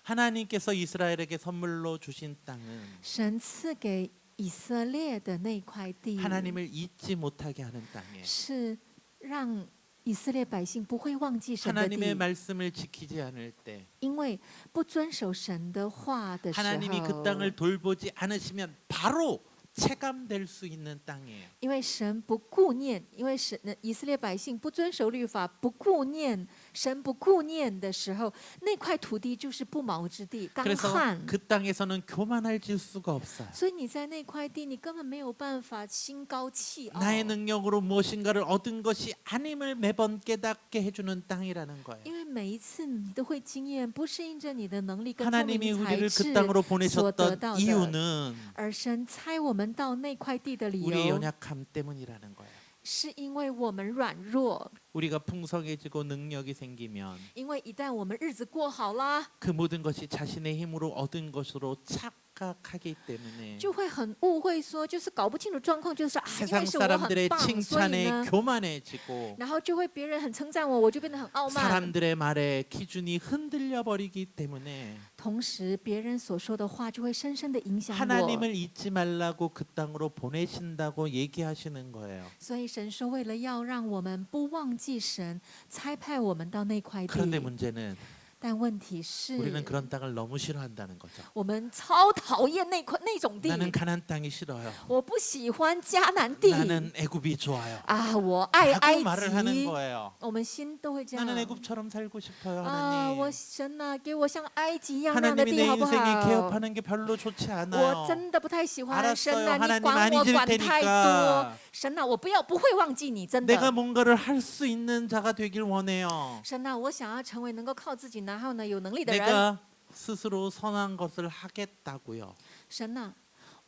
하나님께서 이스라엘에게 선물로 주신 땅은 神赐给以色列的那块地， 하나님을 잊지 못하게 하는 땅이에요. 是让以色列百姓不会忘记神的 하나님의 地， 말씀을 지키지 않을 때 因为不遵守神的话的时 하나님이 그 候， 땅을 돌보지 않으시면 바로 체감될 수 있는 땅이에요. 因为神不顾念，因为神以色列百姓不遵守律法，不顾念神不顾念的时候，那块土地就是不毛之地，干 그래서 旱。 그 땅에서는 교만해질 수가 없어요. 所以你在那块地，你根本没有办法心高气傲， 나의 능력으로 무엇인가를 얻은 것이 아님을 매번 깨닫게 해주는 땅이라는 거예요. 因为每一次你都会经验，不是因着你的能力跟聪 하나님이 明才 우리를 智 그 땅으로 所得 보내셨던 到的， 이유는 而神差我们到那块地的理 우리의 由， 연약함 때문이라는 거예요. 是因为我们软弱， 우리가 풍성해지고 능력이 생기면 因为一旦我们日子过好啦， 그 모든 것이 자신의 힘으로 얻은 것으로 착각하기 때문에 就会很误会说，就是搞不清楚状况，就是啊，因 세상 为是我很 사람들의 棒，所以 칭찬에 呢， 교만해지고 然后就会别人很称赞我，我就变得很傲慢。 사람들의 말에 기준이 흔들려 버리기 때문에 同时，别人所说的话就会深深的影响我。 하나님을 잊지 말라고 그 땅으로 보내신다고 얘기하시는 거예요. 所以神说，为了要让我们不忘记神，差派我们到那块 그런데 地。 문제는 但问题是， 우리는 그런 땅을 너무 싫어한다는 거죠. 我们超讨厌那种地， 나는 가나안 땅이 싫어요. 我不喜欢迦南地 나는 애굽이 좋아요. 啊，我爱埃 라고 말을 하는 及。 거예요. 我们心都会这样 나는 애굽처럼 살고 싶어요, 啊，我 하나님. 神呐、给我像埃及一样那样的 하나님이 地 내 好不 인생에 好？ 개업하는 게 별로 좋지 我 않아요. 真的不太喜欢 알았어요 神呐、你 하나님 管 안 我 잊을 管太多 테니까 ，神呐、我不会忘记你，真 내가 的。 뭔가를 할 수 있는 자가 되길 원해요. 神呐、我想要成为能够靠自己，然后呢有能力的人。 내가 스스로 선한 것을 하겠다고요. 神呐、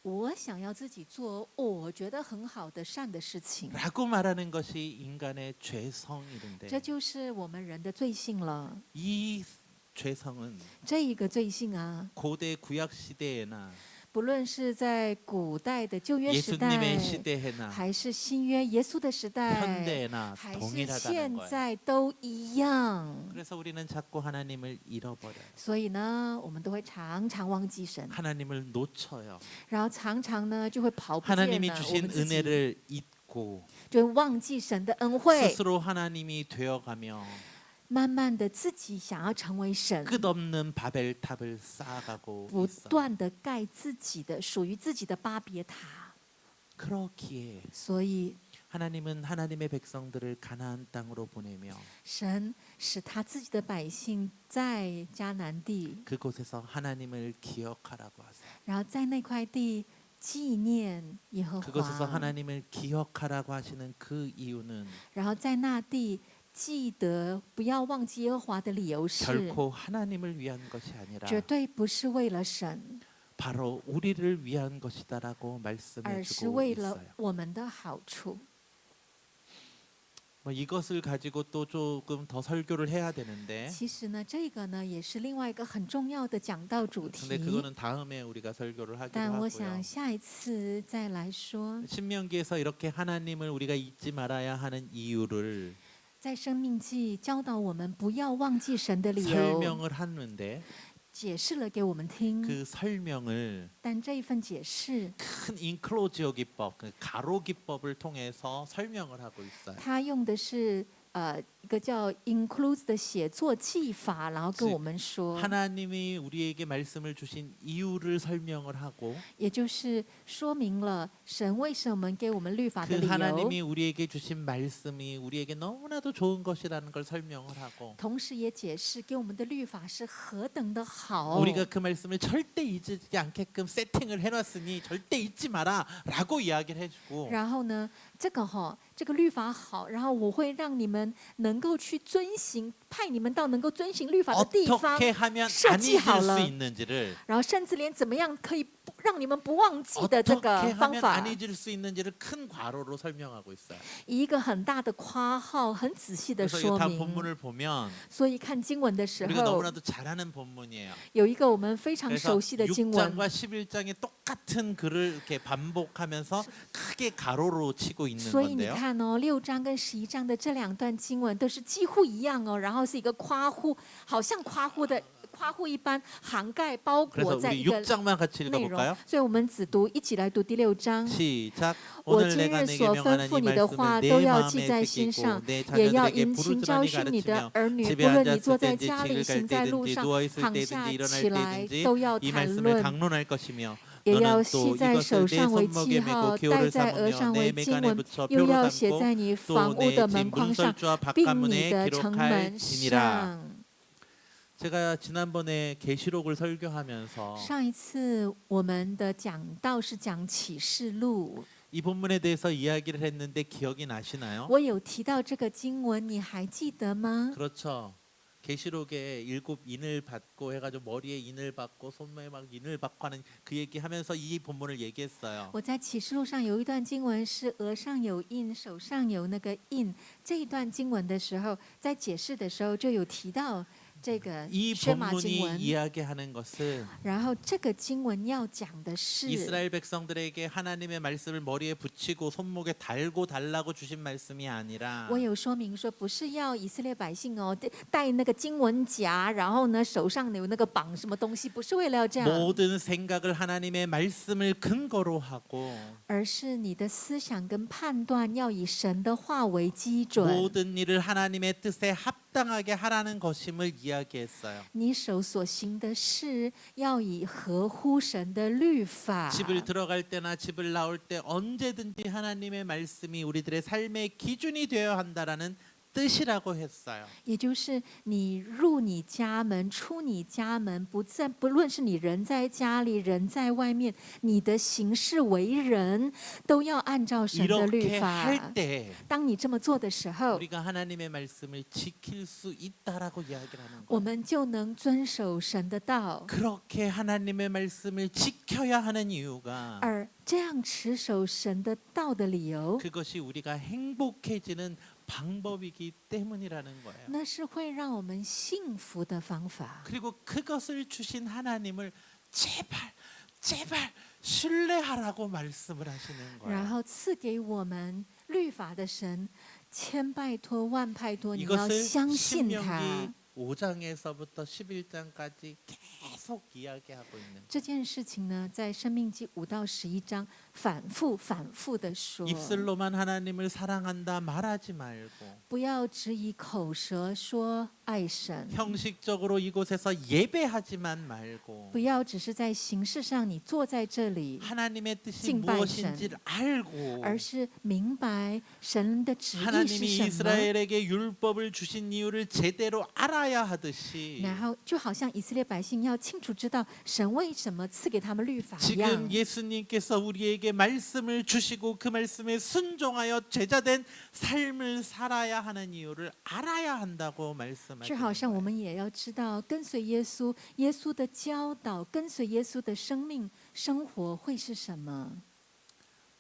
我想要自己做我觉得很好的善的事情， 라고 말하는 것이 인간의 这 죄성이던데 就是我们人的罪性了。 이 죄성은 这一个罪性啊， 고대 구약 시대에나 不论是在古代的旧约时代， 예수님의 시대에나 还是新约耶稣的时代， 현대에나 还是 동일하다는 现 거예요. 在都一样。 그래서 우리는 자꾸 하나님을 잃어버려요. 所以呢，我们都会常常忘记神， 하나님을 놓쳐요. 然后常常呢就会跑不见 하나님이 了，我 주신 们自己 은혜를 잊고 就会忘记神的恩惠， 스스로 하나님이 되어가며 慢慢的自己想要成为神， 끝없는 바벨탑을 쌓아가고 不 있어요. 断的盖自己的属于自己的巴别塔。 그렇기에 所以 하나님은 하나님의 백성들을 가나안 땅으로 보내며 神使他自己的百姓在迦南地， 그곳에서 하나님을 기억하라고 하세요. 然后在那块地纪念耶和 그곳에서 华， 하나님을 기억하라고 하시는 그 이유는 然后在那地记得不要忘记耶和华的理由是， 결코 하나님을 위한 것이 아니라 绝对不是为了神， 바로 우리를 위한 것이다라고 而 말씀해 是 주고 为了 있어요. 我们的好处。 뭐 이것을 가지고 또 조금 더 설교를 해야 되는데 其实呢，这个呢也是另外一个很重要的讲道主 근데 题， 그거는 다음에 우리가 설교를 하기로 但我 하고요. 想下一次再来说。 신명기에서 이렇게 하나님을 우리가 잊지 말아야 하는 이유를 在生命记教导我们不要忘记神的理由， 설명을 하는데 解释了给我们听。 그 설명을 但这一份解释， 큰 인클로지오 기법, 그 가로 기법을 통해서 설명을 하고 있어요. 他用的是一个叫 include 的写作技法，然后跟是我们说， 하나님이 우리에게 말씀을 주신 이유를 설명을 하고 也就是说明了神为什么给我们律法的 그 理由， 하나님이 우리에게 주신 말씀이 우리에게 너무나도 좋은 것이라는 걸 설명을 하고 同时也解释给我们的律法是何等的好。 우리가 그 말씀을 절대 잊지 않게끔 세팅을 해놨으니 절대 잊지 마라라고 이야기를 해주고 然后呢，这个律法好，然后我会让你们能够去遵行，派你们到能够遵行律法的地方， 어떻게 하면 안 设计 잊을 好 수 了， 있는지를 然后甚至连怎么样可以让你们不忘记的这 어떻게 个方 하면 法 안 ， 잊을 수 있는지를 큰 괄호로 설명하고 있어요. 以一个很大的括号，很仔细的 그래서 说 이 다 明。 본문을 보면 所以看经文的时 우리가 候， 너무나도 잘 아는 본문이에요. 有一个我们非常 그래서 熟悉的经文， 6장과 11장에 똑같은 글을 이렇게 반복하면서 크게 가로로 치고 있는 所以你 건데요. 看哦，6章跟11章的这两段经文都是几乎一样哦，然后是一个夸呼，好像夸呼一般，涵盖包 그래서 裹在 우리 一个 6장만 같이 内容 읽어볼까요? 。所以我们一起来读第6章。 시작. 我 오늘 今 내가 日 내게 所 명하는 吩咐 이 你的话 말씀을 都 내 要记 마음에 在心 새기고 上， 내 也要 자녀들에게 殷勤教 부르짖으니 训你的 가르치며 儿女， 집에 不论你 앉았을 坐在 때인지 家里， 길을 갈 行在路 때든지 上， 누워 있을 躺下 때든지 일어날 起来， 때든지 都要 이 谈 말씀을 论。 강론할 것이며 也要 너는 系 또 在 이것을 手 내 上为 손목에 记 메고 号，戴 기호를 在额 삼으며 上 내 为经 매간에 文， 붙여 又 표로 要写 삼고 在你房 또 屋的 내 门 집 框上， 문설주와 并你 바깥문에 的城 기록할 门 지니라. 上。 제가 지난번에 계시록을 설교하면서 上一次我们的讲道是讲启示录， 이 본문에 대해서 이야기를 했는데 기억이 나시나요? 我有提到这个经文，你还记得吗？ 그렇죠. 계시록에 7인을 받고 해가지고 머리에 인을 받고 손에 막 인을 받고 하는 그 얘기하면서 이 본문을 얘기했어요. 我在启示录上有一段经文是额上有印，手上有那个印。这一段经文的时候，在解释的时候就有提到这个 이 宣码经 본문이 文。 이야기하는 것은 然后这个经文要讲的是， 이스라엘 백성들에게 하나님의 말씀을 머리에 붙이고 손목에 달고 달라고 주신 말씀이 아니라 我有说明说，不是要以色列百姓哦带那个经文夹，然后呢手上有那个绑什么东西，不是为了要这样， 모든 생각을 하나님의 말씀을 근거로 하고 而是你的思想跟判断要以神的话为基准。 모든 일을 하나님의 뜻에 합당하게 하라는 것임을 이야기했어요. 你手所行的事要以合乎神的律法。 집을 들어갈 때나 집을 나올 때 언제든지 하나님의 말씀이 우리들의 삶의 기준이 되어야 한다라는 뜻이라고 했어요. 也就是你入你家门，出你家门，不论是你人在家里，人在外面，你的行事为人都要按照神的律 이렇게 法。 할 때 当你这么做的时候， 우리가 하나님의 말씀을 지킬 수 있다라고 이야기를 하는 我 거예요. 们就能遵守神的道。 그렇게 하나님의 말씀을 지켜야 하는 이유가 而这样持守神的道的理由， 그것이 우리가 행복해지는 방법이기 때문이라는 거예요. 那是会让我们幸福的方法。 그리고 그것을 주신 하나님을 제발 신뢰하라고 말씀을 하시는 然 거예요. 后赐给我们律法的神，千拜托万拜托，你要 이것을 相信他。 신명기 5장에서부터 11장까지 계속 이야기하고 있는 这件事情呢，在生命记5到11章反复的说， 입술로만 하나님을 사랑한다 말하지 말고 不要只以口舌说爱神， 형식적으로 이곳에서 예배하지만 말고 不要只是在形式上你坐在这里， 하나님의 뜻이敬拜 무엇인지를 알고 而是明白神的旨意是 하나님이 什么。 이스라엘에게 율법을 주신 이유를 제대로 알아야 하듯이 然后就好像以色列百姓要清楚知道神为什么赐给他们律法一样 지금 ， 예수님께서 우리에게 말씀을 주시고 그 말씀에 순종하여 제자된 삶을 살아야 하는 이유를 알아야 한다고 就 말씀하시는 好像我 거예요. 们也要知道跟随耶稣，耶稣的教导，跟随耶稣的生命生活会是什么。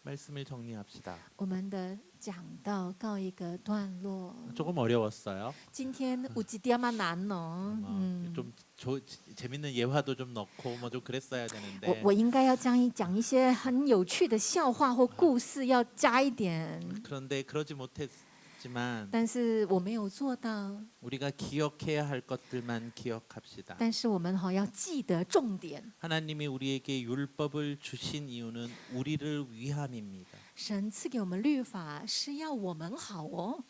말씀을 정리합시다. 我们的讲道告一个段落。 조금 어려웠어요. 今天有几点嘛难哦， 좀 재밌는 예화도 좀 넣고 뭐 좀 그랬어야 되는데 我应该要讲一些很有趣的笑话或故事，要加一点， 그런데 그러지 못했지만 但是我没有做到。 우리가 기억해야 할 것들만 기억합시다. 但是我们要记得重点， 하나님이 우리에게 율법을 주신 이유는 우리를 위함입니다. 神赐给我们律法是要我们好哦。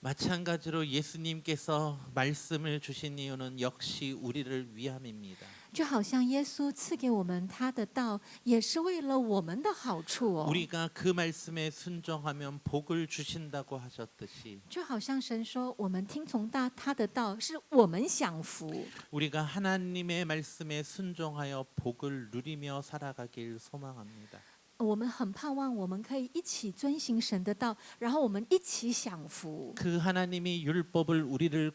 마찬가지로 예수님께서 말씀을 주신 이유는 역시 우리를 위함입니다. 就好像耶稣赐给我们他的道，也是为了我们的好处哦。 우리가 그 말씀에 순종하면 복을 주신다고 하셨듯이 就好像神说，我们听从他的道，是我们享福。 우리가 하나님의 말씀에 순종하여 복을 누리며 살아가길 소망합니다. 我们很盼望我们可以一起遵行神的道，然后我们一起享福。 그 하나님이 율법을 우리를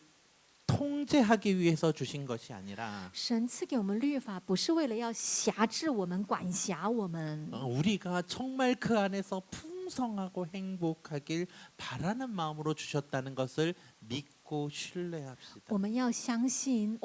통제하기 위해서 주신 것이 아니라 神赐给我们律法，不是为了要辖制我们、管辖我们， 우리가 정말 그 안에서 풍성하고 행복하길 바라는 마음으로 주셨다는 것을 믿고 신뢰합시다. 我们要相信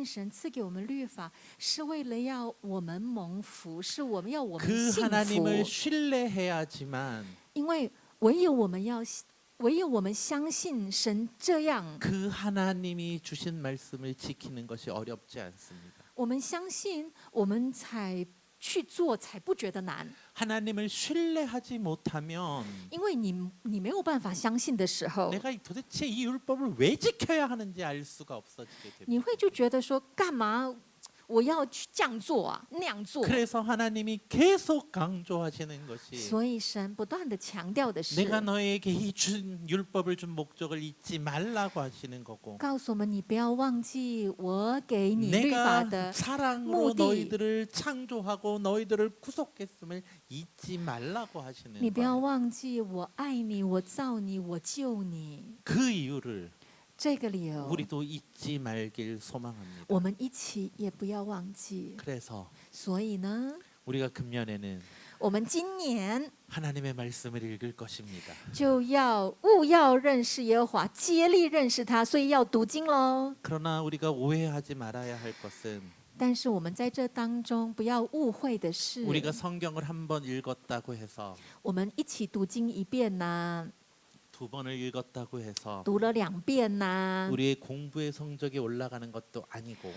神赐给我们律法，是为了要我们蒙福，是我们要我们 그 幸 하나님을 福。 신뢰해야지만 因为唯有我们相信神这样， 그 하나님이 주신 말씀을 지키는 것이 어렵지 않습니다. 我们相信，我们才去做，才不觉得难。 하나님을 신뢰하지 못하면 因为你没有办法相信的时候， 내가 도대체 이 율법을 왜 지켜야 하는지 알 수가 없어지게 됩니다. 你会就觉得说，干嘛我要去这样做啊，那样做。 그래서 하나님이 계속 강조하시는 것이 所以神不断的强调的是， 내가 너에게 이 준 율법을 준 목적을 잊지 말라고 하시는 거고 告诉我们你不要忘记我给你律法 내가 的 사랑으로 目的。 너희들을 창조하고 너희들을 구속했음을 잊지 말라고 하시는 你不要 거예요. 忘记我爱你，我造你，我救你。 그 이유를 这个理由， 우리도 잊지 말길 소망합니다. 我们一起也不要忘记。 그래서 所以呢， 우리가 금년에는 我们今年 하나님의 말씀을 읽을 것입니다. 就要务要认识耶和华，竭力认识他，所以要读经喽。 그러나 우리가 오해하지 말아야 할 것은 但是我们在这当中不要误会的是， 우리가 성경을 한 번 읽었다고 해서 我们一起读经一遍呐、 두 번을 읽었다고 해서 读了2遍呐、 우리의 공부의 성적이 올라가는 것도 아니고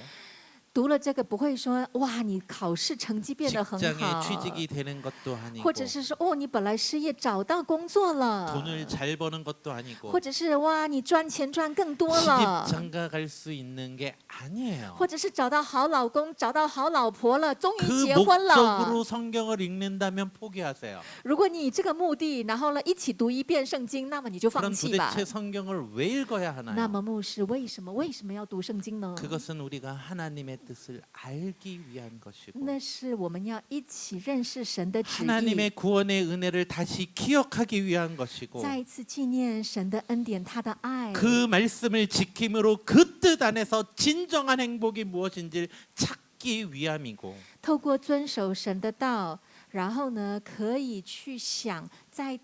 读了这个不会说哇，你考试成绩变得很 직장에 好， 취직이 되는 것도 아니고 或者是说哦，你本来失业找到工作了， 돈을 잘 버는 것도 아니고 或者是哇，你赚钱赚更多了， 시집장가 갈 수 있는 게 아니에요. 或者是找到好老公，找到好老婆了，终于 그 结婚了。 목적으로 성경을 읽는다면 포기하세요. 如果你以这个目的，然后呢一起读一遍圣经，那么你就放 그럼 弃吧。 도대체 성경을 왜 읽어야 那 하나요? 么牧师为什么要读圣经呢？ 그것은 우리가 하나님의 뜻을 알기 위한 것이고 那是我们要一起认识神的旨意， 하나님의 구원의 은혜를 다시 기억하기 위한 것이고 再一次纪念神的恩典，他的爱。 그 말씀을 지킴으로 그 뜻 안에서 진정한 행복이 무엇인지를 찾기 위함이고 透过遵守神的道，然后呢，可以去想在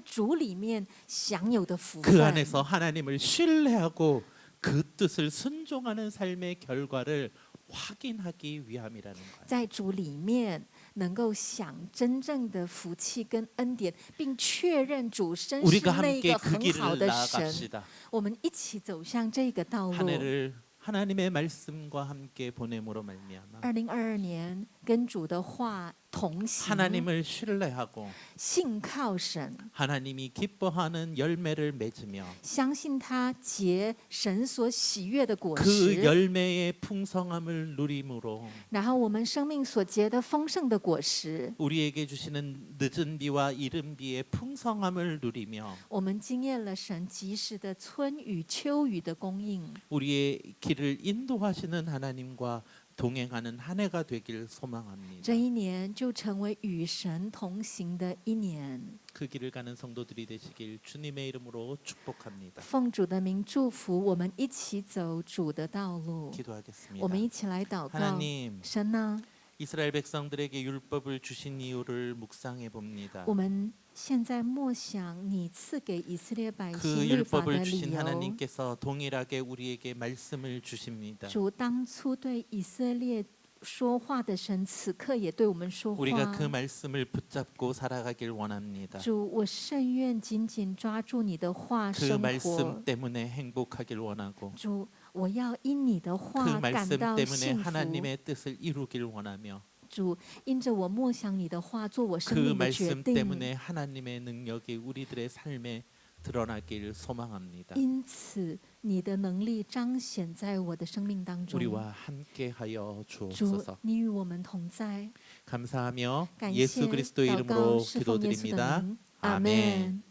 主里面享有的福 그 分。 안에서 하나님을 신뢰하고 그 뜻을 순종하는 삶의 결과를 확인하기 위함이라는 거예요. 在主里面能够享真正的福气跟恩典，并确认主真是 우리가 那 함께 个 그 很好 길을 的神。 나아갑시다. 我们一起走向这个道路。 한 해를 하나님의 말씀과 함께 보냄으로 말미암아 2022年跟主的话同行， 하나님을 신뢰하고 信靠神， 하나님이 기뻐하는 열매를 맺으며 相信他结神所喜悦的果 그 实， 열매의 풍성함을 누림으로 然后我们生命所结的丰盛的果实， 우리에게 주시는 늦은 비와 이른 비의 풍성함을 누리며 我们经验了神及时的春雨秋雨的供应。 우리의 길을 인도하시는 하나님과 동행하는 한 해가 되길 소망합니다. 这一年就成为与神同行的一年。 그 길을 가는 성도들이 되시길 주님의 이름으로 축복합니다. 奉主的名祝福我们一起走主的道路。 기도하겠습니다. 我们一起来祷告。 하나님, 神呢？ 이스라엘 백성들에게 율법을 주신 이유를 묵상해 봅니다. 我们现在默想你赐给以色列百 그 姓律法的 율법을 理 주신 由。 하나님께서 동일하게 우리에게 말씀을 주십니다. 主当初对以色列说话的神，此刻也对我们说 우리가 그 话。 말씀을 붙잡고 살아가길 원합니다. 主，我甚愿紧紧抓住你的话 그 生活 말씀 。 때문에 행복하길 원하고 主，我要因你的 그 话感 말씀 到 때문에 幸福。 하나님의 뜻을 이루길 원하며 主，因着我默想你的话，做我生 그 命的决 말씀 定。 때문에 하나님의 능력이 우리들의 삶에 드러나길 소망합니다. 因此，你的能力彰显在我的生命当中。 우리와 함께하여 主 주옵소서. ，你与我们同在。 감사하며 感谢 예수 그리스도의 祷告 이름으로 是奉耶稣的 기도드립니다. 名，阿 아멘. 门。